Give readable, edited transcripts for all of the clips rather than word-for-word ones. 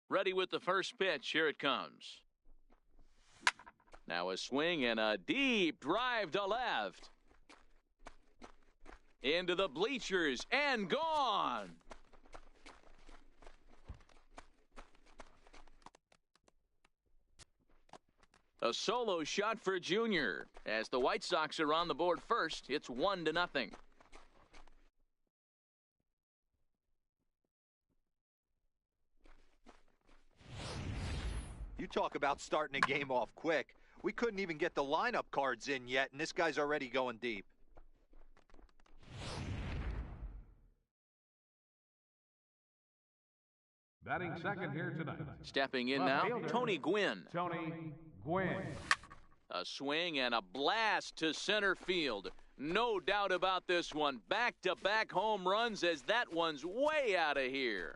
Ready with the first pitch. Here it comes. Now a swing and a deep drive to left. Into the bleachers and gone. A solo shot for Junior. As the White Sox are on the board first, it's 1-0. You talk about starting a game off quick. We couldn't even get the lineup cards in yet, and this guy's already going deep. Batting second here tonight. Stepping in now, Tony Gwynn. Tony Gwynn. A swing and a blast to center field. No doubt about this one. Back-to-back home runs as that one's way out of here.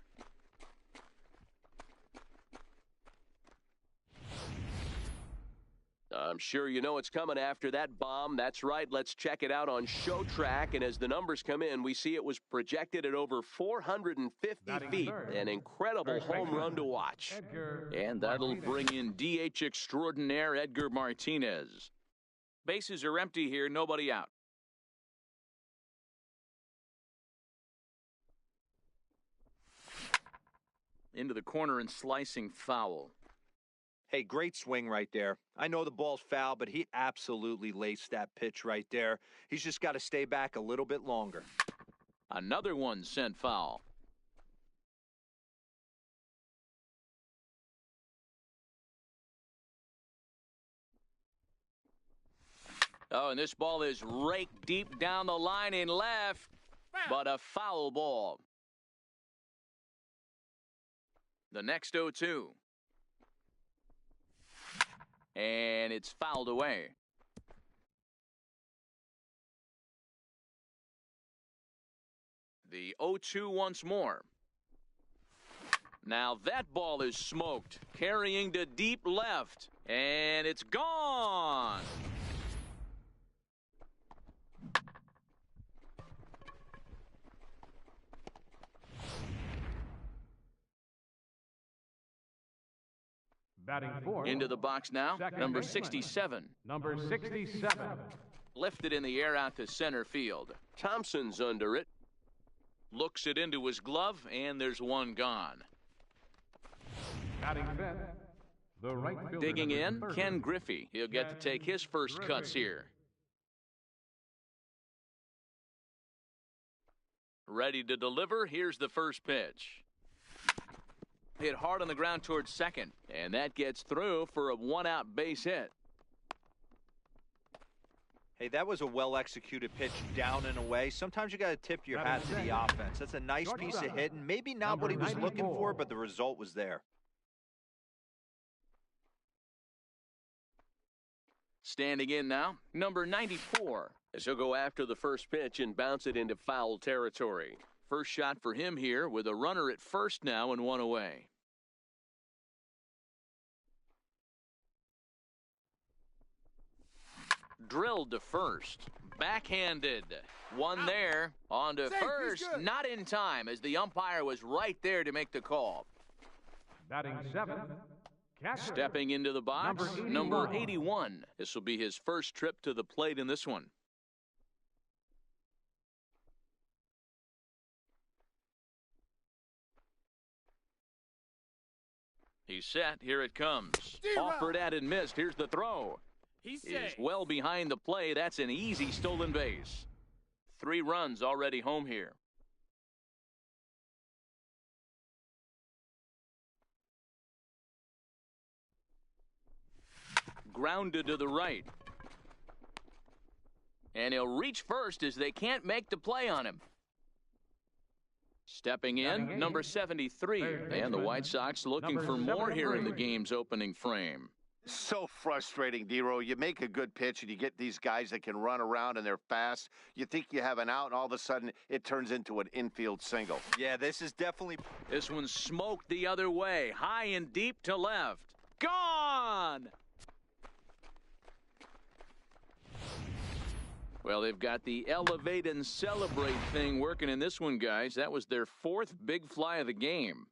I'm sure you know it's coming after that bomb. That's right. Let's check it out on Show Track. And as the numbers come in, we see it was projected at over 450 feet. An incredible home run to watch. And that'll bring in DH extraordinaire Edgar Martinez. Bases are empty here. Nobody out. Into the corner and slicing foul. Hey, great swing right there. I know the ball's foul, but he absolutely laced that pitch right there. He's just got to stay back a little bit longer. Another one sent foul. Oh, and this ball is raked deep down the line in left, but a foul ball. The next 0-2. And it's fouled away. The 0-2 once more. Now that ball is smoked, carrying to deep left, and it's gone. Batting fourth. Into the box now, number 67. Number 67. Lifted in the air out to center field. Thompson's under it. Looks it into his glove, and there's one gone. Batting fifth. The right fielder. Digging in, Ken Griffey. He'll get to take his first cuts here. Ready to deliver. Here's the first pitch. Hit hard on the ground towards second, and that gets through for a one-out base hit. Hey, that was a well-executed pitch down and away. Sometimes you got to tip your hat to the offense. That's a nice piece of hitting. Maybe not what he was looking for, but the result was there. Standing in now, number 94. As he'll go after the first pitch and bounce it into foul territory. First shot for him here with a runner at first now and one away. Drilled to first. Backhanded. One there. On to first. Not in time as the umpire was right there to make the call. Batting seventh. Stepping into the box, number 81. This will be his first trip to the plate in this one. He's set. Here it comes. Offered at and missed. Here's the throw. He's well behind the play. That's an easy stolen base. 3 runs already home here. Grounded to the right. And he'll reach first as they can't make the play on him. Stepping in, number 73. And the White Sox looking for more here in the game's opening frame. So frustrating, Dero. You make a good pitch and you get these guys that can run around and they're fast. You think you have an out and all of a sudden it turns into an infield single. Yeah, this is definitely... This one's smoked the other way. High and deep to left. Gone! Well, they've got the elevate and celebrate thing working in this one, guys. That was their 4th big fly of the game.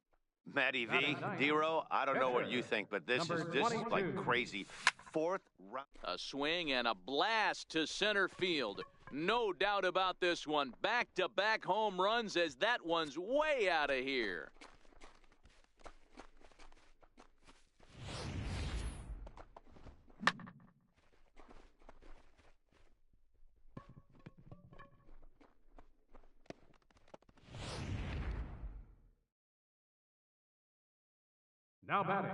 Matty V, D-Row, I don't know what you think, but this is like crazy. Fourth round. A swing and a blast to center field. No doubt about this one. Back-to-back home runs as that one's way out of here. Now batting,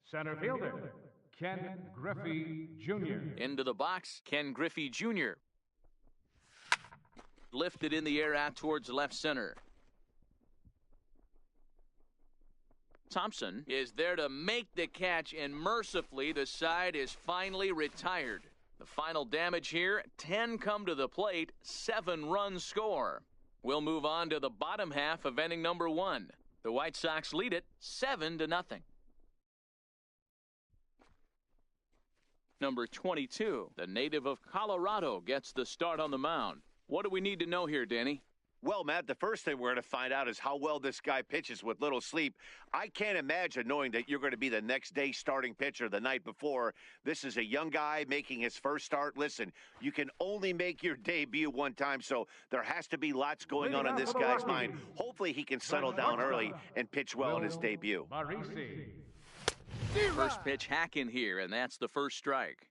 center fielder, Ken Griffey Jr. Into the box, Ken Griffey Jr. Lifted in the air out towards left center. Thompson is there to make the catch, and mercifully the side is finally retired. The final damage here, 10 come to the plate, 7 runs score. We'll move on to the bottom half of inning number 1. The White Sox lead it 7-0. Number 22, the native of Colorado, gets the start on the mound. What do we need to know here, Danny? Well, Matt, the first thing we're going to find out is how well this guy pitches with little sleep. I can't imagine knowing that you're going to be the next day starting pitcher the night before. This is a young guy making his first start. Listen, you can only make your debut one time, so there has to be lots going on in this guy's mind. Hopefully he can settle down early and pitch well in his debut. First pitch hack in here, and that's the first strike.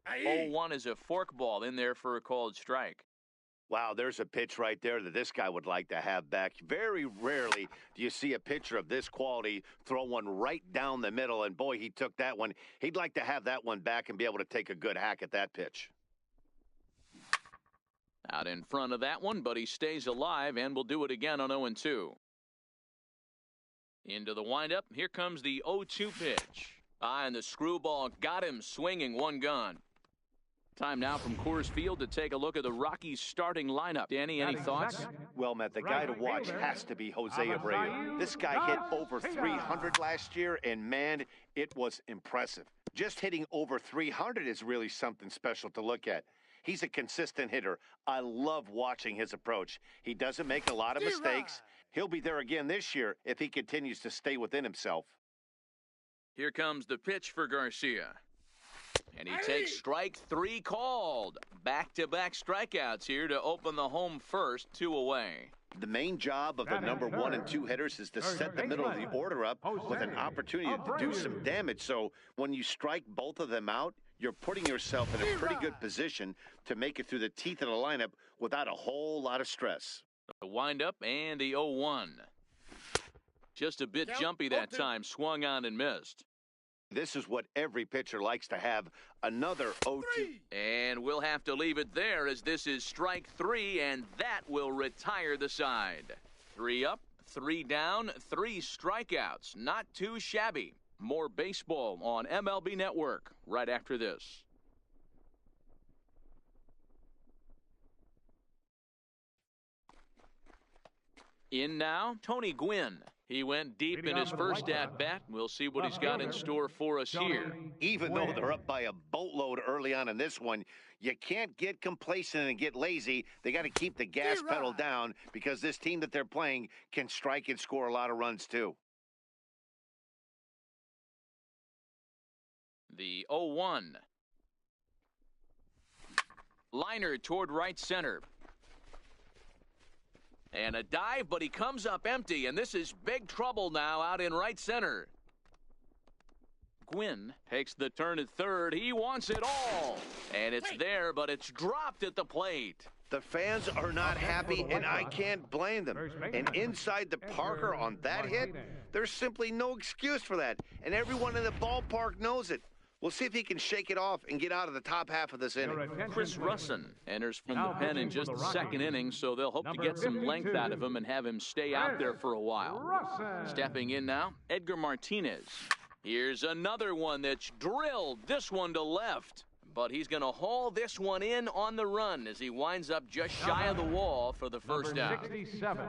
Oh, 0-1 is a forkball in there for a called strike. Wow, there's a pitch right there that this guy would like to have back. Very rarely do you see a pitcher of this quality throw one right down the middle, and boy, he took that one. He'd like to have that one back and be able to take a good hack at that pitch. Out in front of that one, but he stays alive and will do it again on 0-2. Into the windup, here comes the 0-2 pitch. And the screwball got him swinging, one gone. Time now from Coors Field to take a look at the Rockies starting lineup. Danny, any thoughts? Well, Matt, the guy to watch has to be Jose Abreu. This guy hit over 300 last year, and man, it was impressive. Just hitting over 300 is really something special to look at. He's a consistent hitter. I love watching his approach. He doesn't make a lot of mistakes. He'll be there again this year if he continues to stay within himself. Here comes the pitch for Garcia. And he takes strike 3 called. Back-to-back strikeouts here to open the home first, 2 away. The main job of the number 1 and 2 hitters is to set the middle of the order up with an opportunity to do some damage. So when you strike both of them out, you're putting yourself in a pretty good position to make it through the teeth of the lineup without a whole lot of stress. The windup and the 0-1. Just a bit jumpy that time, swung on and missed. This is what every pitcher likes to have, another 0-2. And we'll have to leave it there as this is strike 3, and that will retire the side. 3 up, 3 down, 3 strikeouts. Not too shabby. More baseball on MLB Network right after this. In now, Tony Gwynn. He went deep in his first at-bat. We'll see what he's got in store for us here. Even though they're up by a boatload early on in this one, you can't get complacent and get lazy. They got to keep the gas pedal down because this team that they're playing can strike and score a lot of runs too. The 0-1. Liner toward right center. And a dive, but he comes up empty, and this is big trouble now out in right center. Gwynn takes the turn at third. He wants it all. And it's there, but it's dropped at the plate. The fans are not happy, and I can't blame them. And inside the Parker on that hit, there's simply no excuse for that. And everyone in the ballpark knows it. We'll see if he can shake it off and get out of the top half of this inning. Chris Russin enters from the pen in just the second inning, so they'll hope to get some length out of him and have him stay out there for a while. Stepping in now, Edgar Martinez. Here's another one that's drilled, this one to left. But he's going to haul this one in on the run as he winds up just shy of the wall for the first out. 67.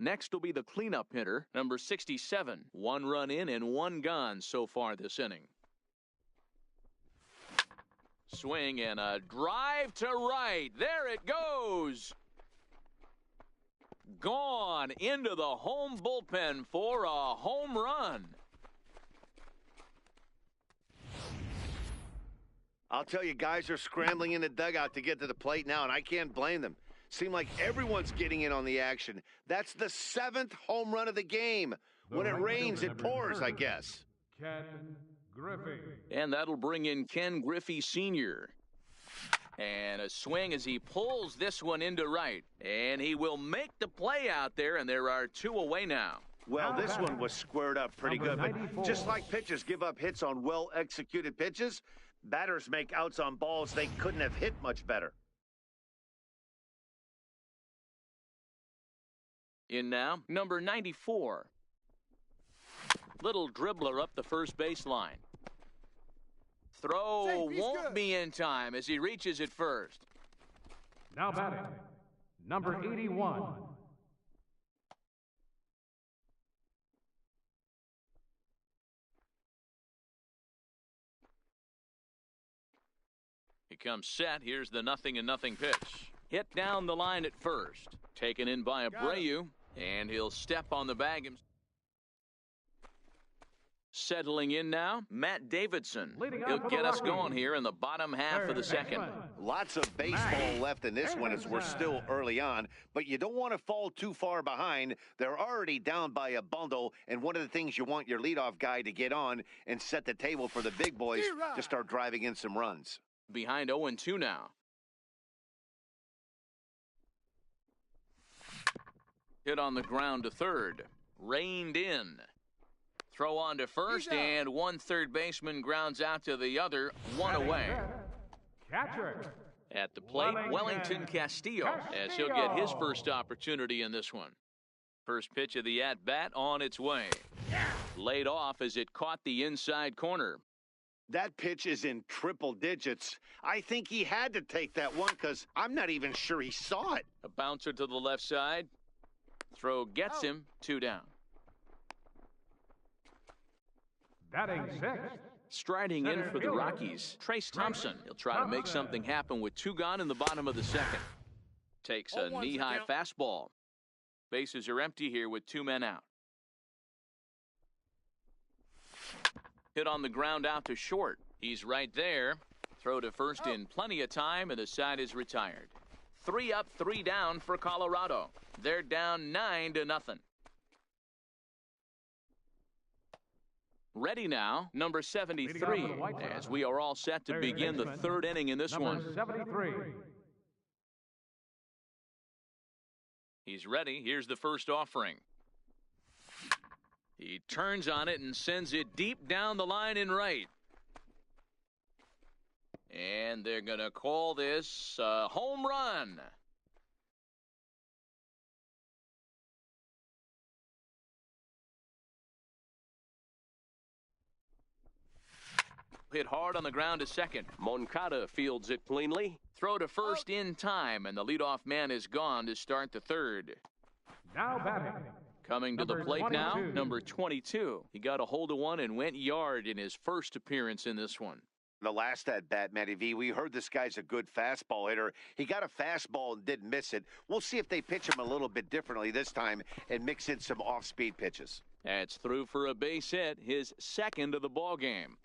Next will be the cleanup hitter, number 67. 1 run in and 1 gone so far this inning. Swing and a drive to right. There it goes. gone into the home bullpen for a home run. I'll tell you, guys are scrambling in the dugout to get to the plate now, and I can't blame them. Seem like everyone's getting in on the action. That's the 7th home run of the game. When it rains, it pours, I guess. Ken Griffey. And that'll bring in Ken Griffey Sr. And a swing as he pulls this one into right. And he will make the play out there, and there are 2 away now. Well, this one was squared up pretty good, but just like pitchers give up hits on well-executed pitches, batters make outs on balls they couldn't have hit much better. In now, number 94. Little dribbler up the first baseline. Throw won't be in time as he reaches it first. Now batting, number 81. He comes set. Here's the 0-0 pitch. Hit down the line at first. Taken in by Abreu, and he'll step on the bag himself. Settling in now, Matt Davidson. He'll get us going here in the bottom half of the second. Lots of baseball left in this one as we're still early on, but you don't want to fall too far behind. They're already down by a bundle, and one of the things you want your leadoff guy to get on and set the table for the big boys to start driving in some runs. Behind 0-2 now. Hit on the ground to third. Reined in. Throw on to first, and one third baseman grounds out to the other, 1 away. Catcher. At the plate, Wellington Castillo, as he'll get his first opportunity in this one. First pitch of the at-bat on its way. Laid off as it caught the inside corner. That pitch is in triple digits. I think he had to take that one because I'm not even sure he saw it. A bouncer to the left side. Throw gets him, 2 down. Batting 6th. Striding in for the Rockies, Trace Thompson. He'll try to make something happen with 2 gone in the bottom of the second. Takes a knee-high fastball. Bases are empty here with 2 men out. Hit on the ground out to short. He's right there. Throw to first in plenty of time, and the side is retired. 3 up, 3 down for Colorado. They're down 9-0. Ready now, number 73, as we are all set to begin the 3rd inning in this one. 73. He's ready. Here's the first offering. He turns on it and sends it deep down the line in right. And they're going to call this a home run. Hit hard on the ground to second. Moncada fields it cleanly. Throw to first in time, and the leadoff man is gone to start the 3rd. Now batting. Coming to the plate now, number 22. He got a hold of one and went yard in his first appearance in this one. The last at-bat, Matty V, we heard this guy's a good fastball hitter. He got a fastball and didn't miss it. We'll see if they pitch him a little bit differently this time and mix in some off-speed pitches. That's through for a base hit, his 2nd of the ball game.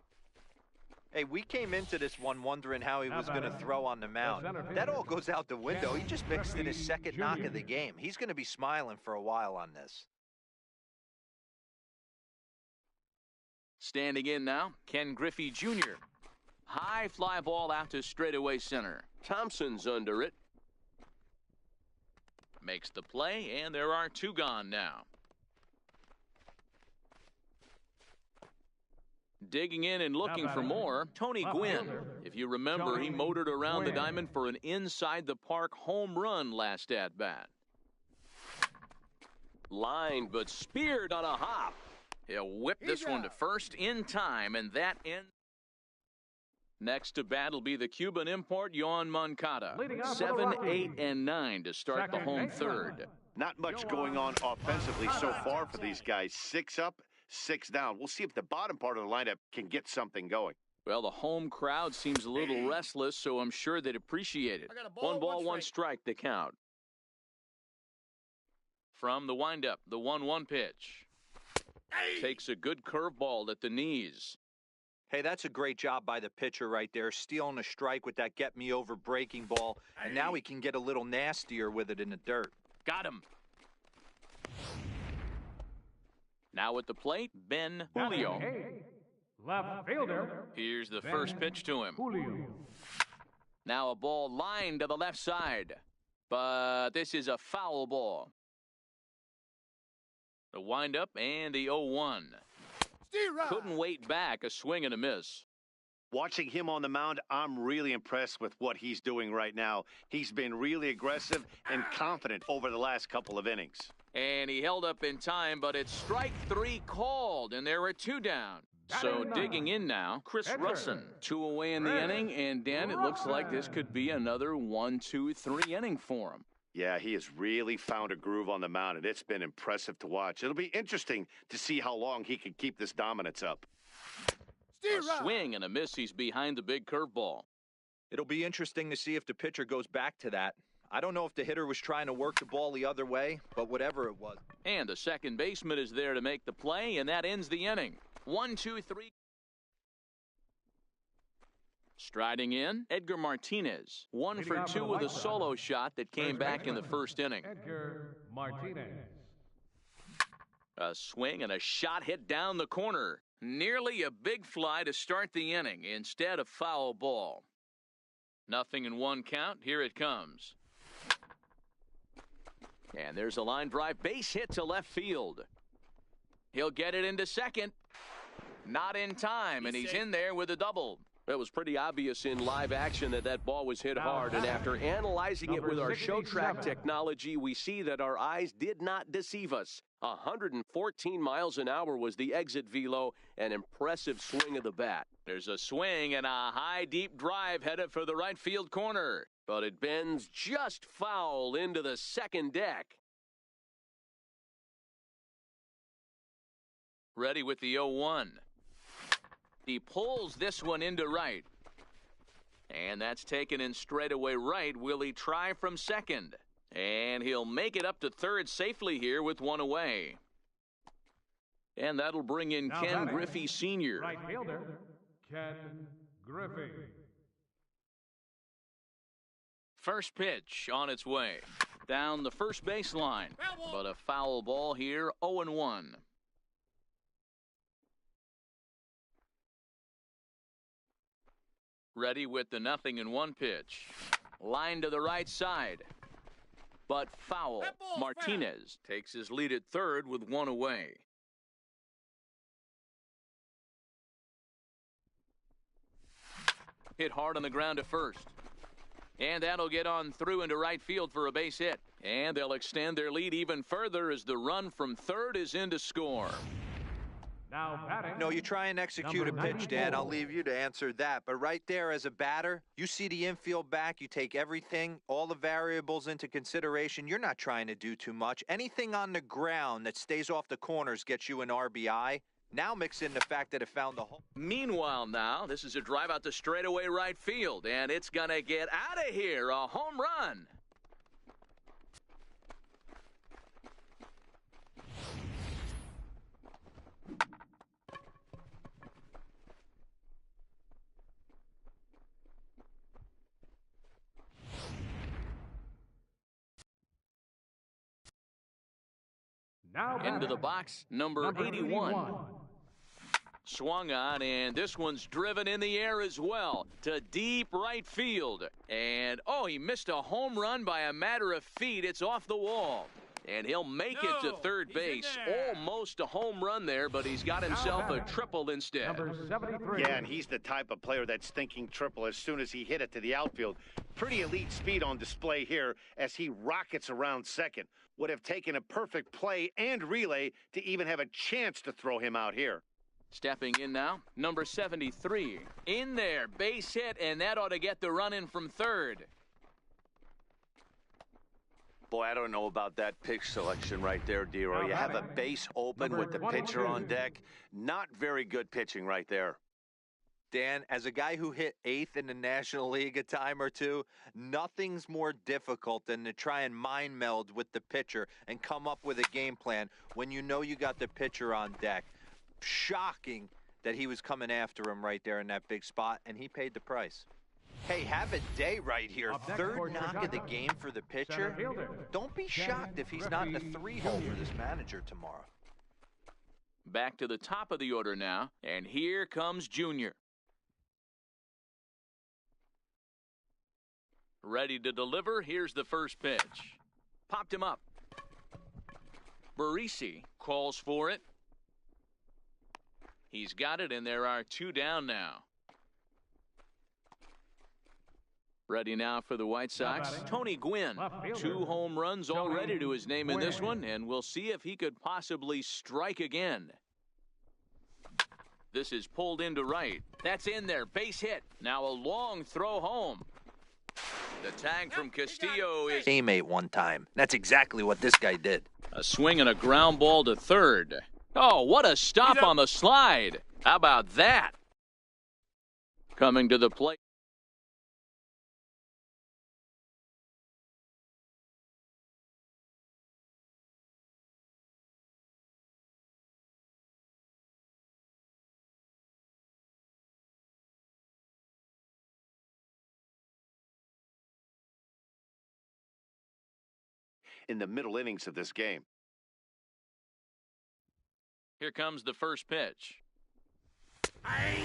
Hey, we came into this one wondering how he was going to throw on the mound. That all goes out the window. He just mixed in his 2nd knock of the game. He's going to be smiling for a while on this. Standing in now, Ken Griffey Jr. High fly ball out to straightaway center. Thompson's under it. Makes the play, and there are 2 gone now. Digging in and looking for more, Tony Gwynn. If you remember, he motored around the diamond for an inside-the-park home run last at-bat. Lined but speared on a hop. He'll whip this one to first in time, and that ends. Next to bat will be the Cuban import, Yoan Moncada. 7, 8, and 9 to start the home 3rd. Not much going on offensively so far for these guys. 6 up, 6 down. We'll see if the bottom part of the lineup can get something going. Well, the home crowd seems a little restless, so I'm sure they'd appreciate it. 1 ball, 1 strike, the count. From the windup, the 1-1 pitch. Takes a good curveball at the knees. Hey, that's a great job by the pitcher right there, stealing a strike with that get-me-over breaking ball, and now he can get a little nastier with it in the dirt. Got him. Now at the plate, Ben Julio. Hey, left fielder. Here's the first pitch to him. Julio. Now a ball lined to the left side, but this is a foul ball. The windup and the 0-1. Couldn't wait back, a swing and a miss. Watching him on the mound, I'm really impressed with what he's doing right now. He's been really aggressive and confident over the last couple of innings. And he held up in time, but it's strike 3 called, and there are 2 down. So digging in now, Chris Russin. 2 away in the inning, and Dan, it looks like this could be another 1-2-3 inning for him. Yeah, he has really found a groove on the mound, and it's been impressive to watch. It'll be interesting to see how long he can keep this dominance up. A swing and a miss. He's behind the big curveball. It'll be interesting to see if the pitcher goes back to that. I don't know if the hitter was trying to work the ball the other way, but whatever it was. And the second baseman is there to make the play, and that ends the inning. 1-2-3. Striding in, Edgar Martinez. 1 for 2 with a solo shot that came back in the first inning. Edgar Martinez. A swing and a shot hit down the corner. Nearly a big fly to start the inning instead of foul ball. 0-1 count. Here it comes. And there's a line drive base hit to left field. He'll get it into second. Not in time, and he's in there with a double. It was pretty obvious in live action that that ball was hit hard, and after analyzing it with our show track technology, we see that our eyes did not deceive us. 114 miles an hour was the exit velo, an impressive swing of the bat. There's a swing and a high, deep drive headed for the right field corner. But it bends just foul into the second deck. Ready with the 0-1. He pulls this one into right. And that's taken in straightaway right. Will he try from second? And he'll make it up to third safely here with 1 away. And that'll bring in Ken Griffey Sr. Right fielder, Ken Griffey. First pitch on its way. Down the first baseline. But a foul ball here, 0-1. Ready with the 0-1 pitch. Line to the right side. But foul. Martinez takes his lead at third with 1 away. Hit hard on the ground to first. And that'll get on through into right field for a base hit. And they'll extend their lead even further as the run from third is in to score. Now batting. No, you try and execute a pitch, Dan. I'll leave you to answer that. But right there as a batter, you see the infield back. You take everything, all the variables into consideration. You're not trying to do too much. Anything on the ground that stays off the corners gets you an RBI. Now mix in the fact that it found the hole. Meanwhile now, this is a drive out to straightaway right field. And it's going to get out of here. A home run. Now Into the box, number 81. Swung on, and this one's driven in the air as well to deep right field. And, oh, he missed a home run by a matter of feet. It's off the wall. And he'll make it to third base. Almost a home run there, but he's got himself a triple instead. Number 73. Yeah, and he's the type of player that's thinking triple as soon as he hit it to the outfield. Pretty elite speed on display here as he rockets around second. Would have taken a perfect play and relay to even have a chance to throw him out here. Stepping in now, number 73. In there, base hit, and that ought to get the run in from third. Boy, I don't know about that pitch selection right there, Dero. You have a base open with the pitcher on deck. Not very good pitching right there. Dan, as a guy who hit 8th in the National League a time or two, nothing's more difficult than to try and mind meld with the pitcher and come up with a game plan when you know you got the pitcher on deck. Shocking that he was coming after him right there in that big spot, and he paid the price. Hey, have a day right here. Third knock of the game for the pitcher. Don't be shocked if he's not in the 3-hole for this manager tomorrow. Back to the top of the order now, and here comes Junior. Ready to deliver. Here's the first pitch. Popped him up. Barisi calls for it. He's got it, and there are 2 down now. Ready now for the White Sox. Tony Gwynn, 2 home runs already to his name in this one, and we'll see if he could possibly strike again. This is pulled into right. That's in there. Base hit. Now a long throw home. The tag from Castillo is Teammate one time. That's exactly what this guy did. a swing and a ground ball to third. Oh, what a stop on the slide. How about that? Coming to the plate. In the middle innings of this game. Here comes the first pitch.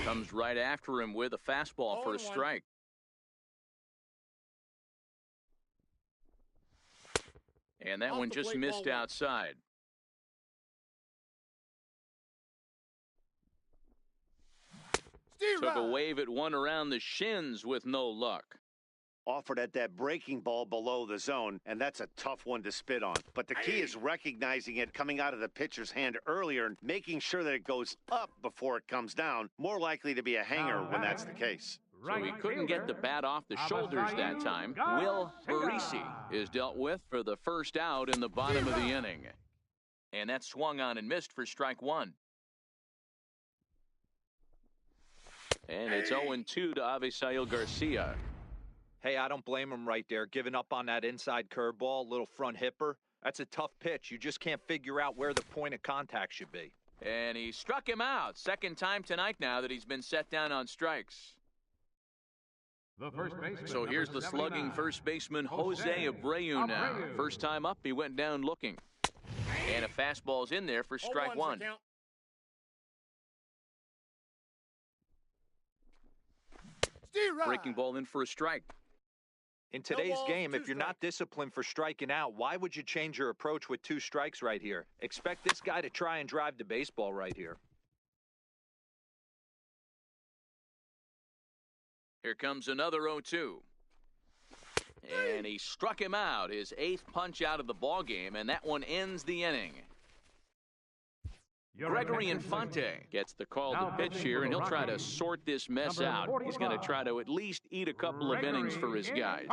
Comes right after him with a fastball for a strike. And that one just missed outside. Took a wave at one around the shins with no luck. Offered at that breaking ball below the zone, and that's a tough one to spit on. But the key is recognizing it coming out of the pitcher's hand earlier and making sure that it goes up before it comes down. More likely to be a hanger when that's the case. So he couldn't get the bat off the shoulders that time. Will Barisi is dealt with for the first out in the bottom of the inning. And that swung on and missed for strike 1. And it's 0-2 to Avisail Garcia. Hey, I don't blame him right there. Giving up on that inside curveball, little front hipper. That's a tough pitch. You just can't figure out where the point of contact should be. And he struck him out. Second time tonight now that he's been set down on strikes. The first baseman, So here's the slugging first baseman, Jose Abreu now. First time up, he went down looking. And a fastball's in there for strike 1. Breaking ball in for a strike. In today's game, if you're not disciplined for striking out, why would you change your approach with 2 strikes right here? Expect this guy to try and drive the baseball right here. Here comes another 0-2. And he struck him out, his 8th punch out of the ball game, and that one ends the inning. Gregory Infante gets the call to pitch here, and he'll try to sort this mess out. He's going to try to at least eat a couple of innings for his guys.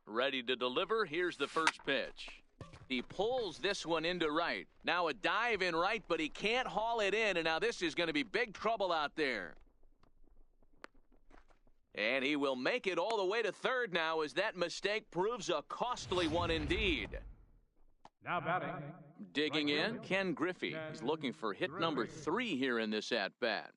Ready to deliver. Here's the first pitch. He pulls this one into right. Now a dive in right, but he can't haul it in, and now this is going to be big trouble out there. And he will make it all the way to third now as that mistake proves a costly one indeed. Now batting. Digging in, Ken Griffey is looking for hit number 3 here in this at-bat.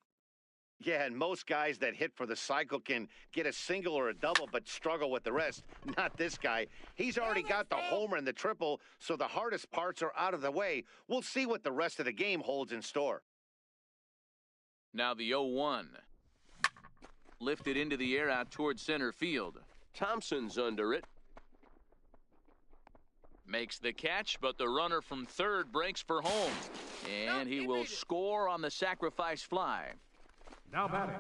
Yeah, and most guys that hit for the cycle can get a single or a double but struggle with the rest. Not this guy. He's already got the homer and the triple, so the hardest parts are out of the way. We'll see what the rest of the game holds in store. Now the 0-1. Lifted into the air out towards center field. Thompson's under it. Makes the catch, but the runner from third breaks for home. And he will score on the sacrifice fly. Now batting.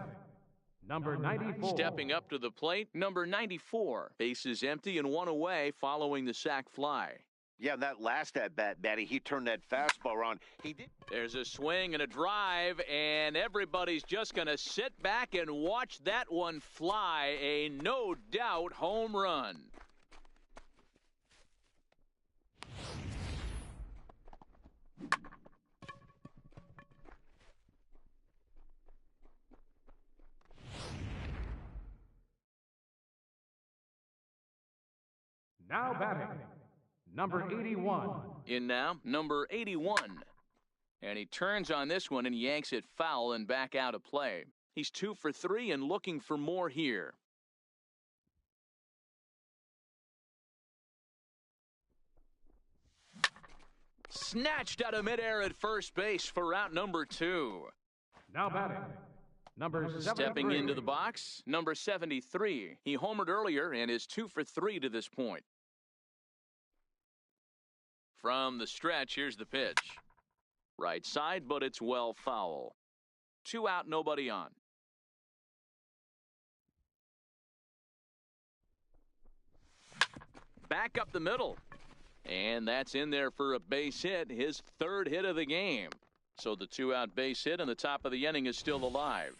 Number 94. Stepping up to the plate, number 94. Bases empty and 1 away following the sac fly. Yeah, that last at-bat, Batty, he turned that fastball around. He did. There's a swing and a drive, and everybody's just going to sit back and watch that one fly. A no-doubt home run. Now batting, number 81. In now, number 81. And he turns on this one and yanks it foul and back out of play. He's 2 for 3 and looking for more here. Snatched out of midair at first base for out number 2. Now batting, number 73. Stepping into the box, number 73. He homered earlier and is 2 for 3 to this point. From the stretch, here's the pitch. Right side, but it's well foul. 2 out, nobody on. Back up the middle. And that's in there for a base hit, his 3rd hit of the game. So the 2-out base hit and the top of the inning is still alive.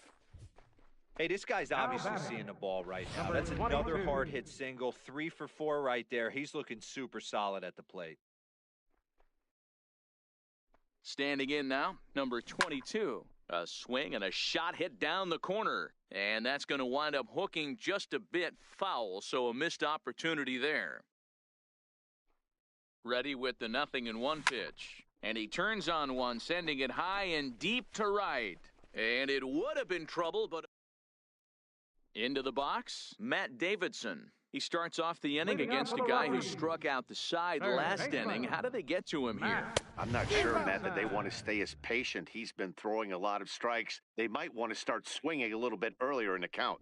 Hey, this guy's obviously seeing the ball right now. That's another hard hit single. 3 for 4 right there. He's looking super solid at the plate. Standing in now, number 22. A swing and a shot hit down the corner. And that's going to wind up hooking just a bit foul, so a missed opportunity there. Ready with the 0-1 pitch. And he turns on one, sending it high and deep to right. And it would have been trouble, but into the box, Matt Davidson. He starts off the inning against a guy who struck out the side last inning. How do they get to him here? I'm not sure, Matt, that they want to stay as patient. He's been throwing a lot of strikes. They might want to start swinging a little bit earlier in the count.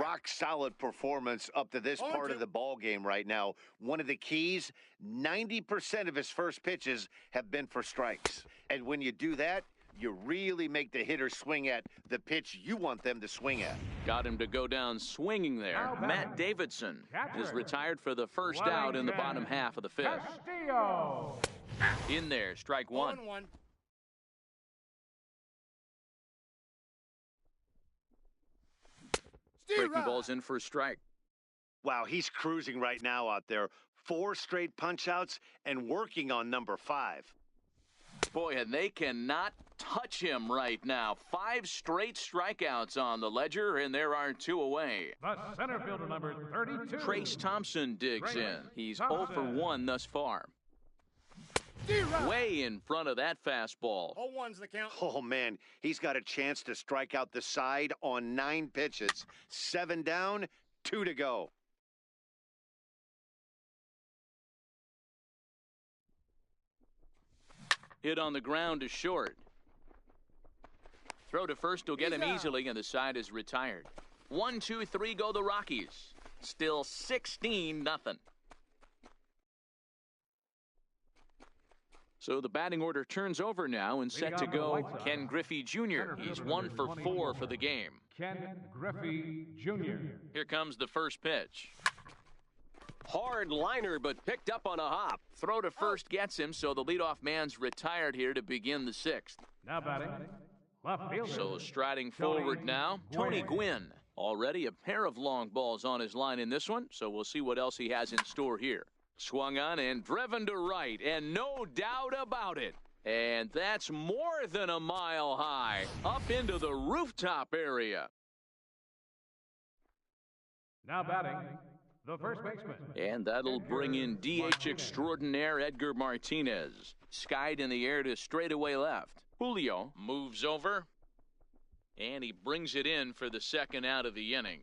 Rock solid performance up to this part of the ball game right now. One of the keys, 90% of his first pitches have been for strikes. And when you do that, you really make the hitter swing at the pitch you want them to swing at. Got him to go down swinging there. Matt Davidson is retired for the first out in the bottom half of the 5th. Castillo. In there, strike 1. 1-1. Breaking balls in for a strike. Wow, he's cruising right now out there. 4 straight punch-outs and working on number 5. Boy, and they cannot touch him right now. 5 straight strikeouts on the ledger, and there are 2 away. The center fielder, number 32. Trace Thompson digs in. He's 0 for 1 thus far. Way in front of that fastball. 0-1's the count. Oh, man, he's got a chance to strike out the side on 9 pitches. 7 down, 2 to go. Hit on the ground to short. Throw to first will get him easily, and the side is retired. 1, 2, 3 go the Rockies. Still 16-0. So the batting order turns over now and set to go Ken Griffey Jr. He's 1 for 4 for the game. Ken Griffey Jr. Here comes the first pitch. Hard liner, but picked up on a hop. Throw to first gets him, so the leadoff man's retired here to begin the 6th. Now batting, left fielder. So striding forward now, Tony Gwynn. Already a pair of long balls on his line in this one, so we'll see what else he has in store here. Swung on and driven to right, and no doubt about it. And that's more than a mile high, up into the rooftop area. Now batting, the first baseman. And that'll bring in DH extraordinaire Edgar Martinez. Skied in the air to straightaway left. Julio moves over, and he brings it in for the 2nd out of the inning.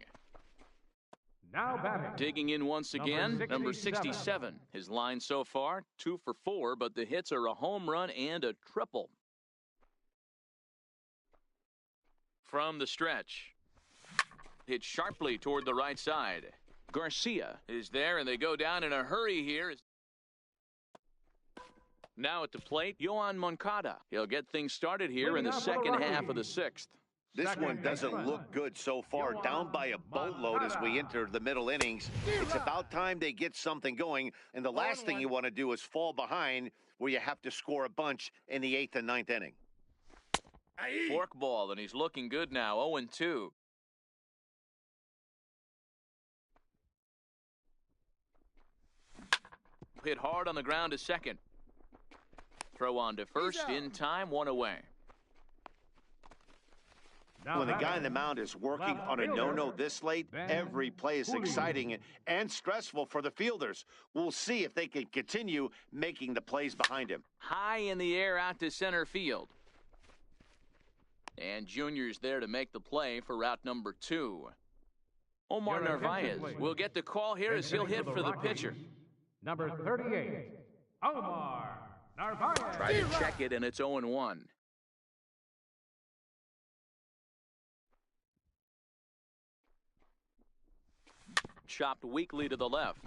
Now batting. Digging in once again, number 67. His line so far, 2 for 4, but the hits are a home run and a triple. From the stretch. Hit sharply toward the right side. Garcia is there, and they go down in a hurry here. Now at the plate, Yohan Moncada. He'll get things started here in the 2nd half of the 6th. This one doesn't look good so far. Down by a boatload as we enter the middle innings. It's about time they get something going. And the last thing you want to do is fall behind where you have to score a bunch in the 8th and 9th inning. Forkball, and he's looking good now, 0-2. Hit hard on the ground to second. Throw on to first in time, 1 away. When the guy on the mound is working on a no-no this late, every play is exciting and stressful for the fielders. We'll see if they can continue making the plays behind him. High in the air out to center field. And Junior's there to make the play for route number 2. Omar Narvaez will get the call here as he'll hit for the pitcher. Number 38, Omar Narvaez. Try to check it, and it's 0-1. Chopped weakly to the left.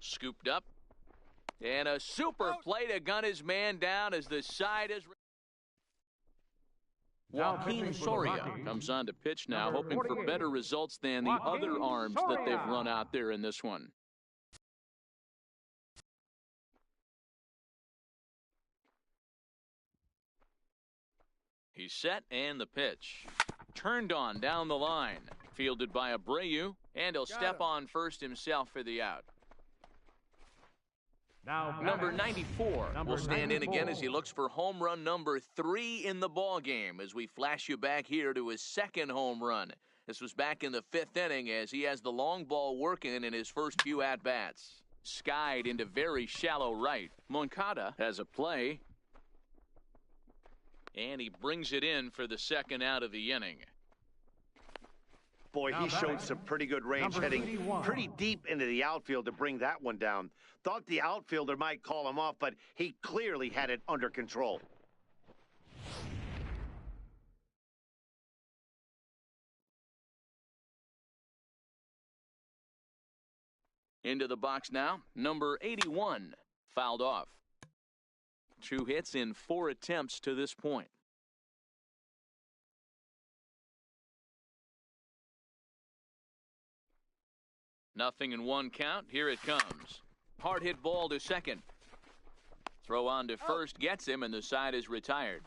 Scooped up. And a super play to gun his man down as the side is... Joaquin Soria comes on to pitch now, hoping for better results than the other arms that they've run out there in this one. He's set, and the pitch. Turned on down the line. Fielded by Abreu, and he'll step on first himself for the out. Number 94 will stand in again as he looks for home run number 3 in the ball game as we flash you back here to his second home run. This was back in the 5th inning as he has the long ball working in his first few at-bats. Skied into very shallow right. Moncada has a play, and he brings it in for the second out of the inning. Boy, he showed some pretty good range, heading pretty deep into the outfield to bring that one down. Thought the outfielder might call him off, but he clearly had it under control. Into the box now, number 81, fouled off. 2 hits in 4 attempts to this point. Nothing in 1 count. Here it comes. Hard hit ball to second. Throw on to first gets him, and the side is retired.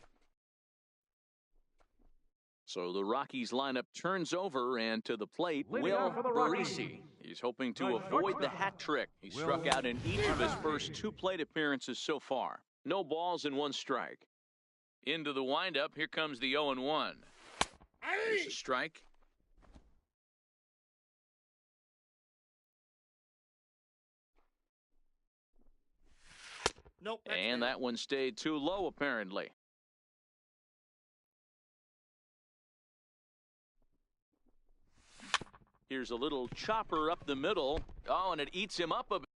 So the Rockies lineup turns over, and to the plate, Will Barisi. He's hoping to avoid the hat trick. He struck out in each of his first 2 plate appearances so far. No balls and 1 strike. Into the windup. Here comes the 0-1. There's a strike. Nope. And that one stayed too low, apparently. Here's a little chopper up the middle. Oh, and it eats him up a bit.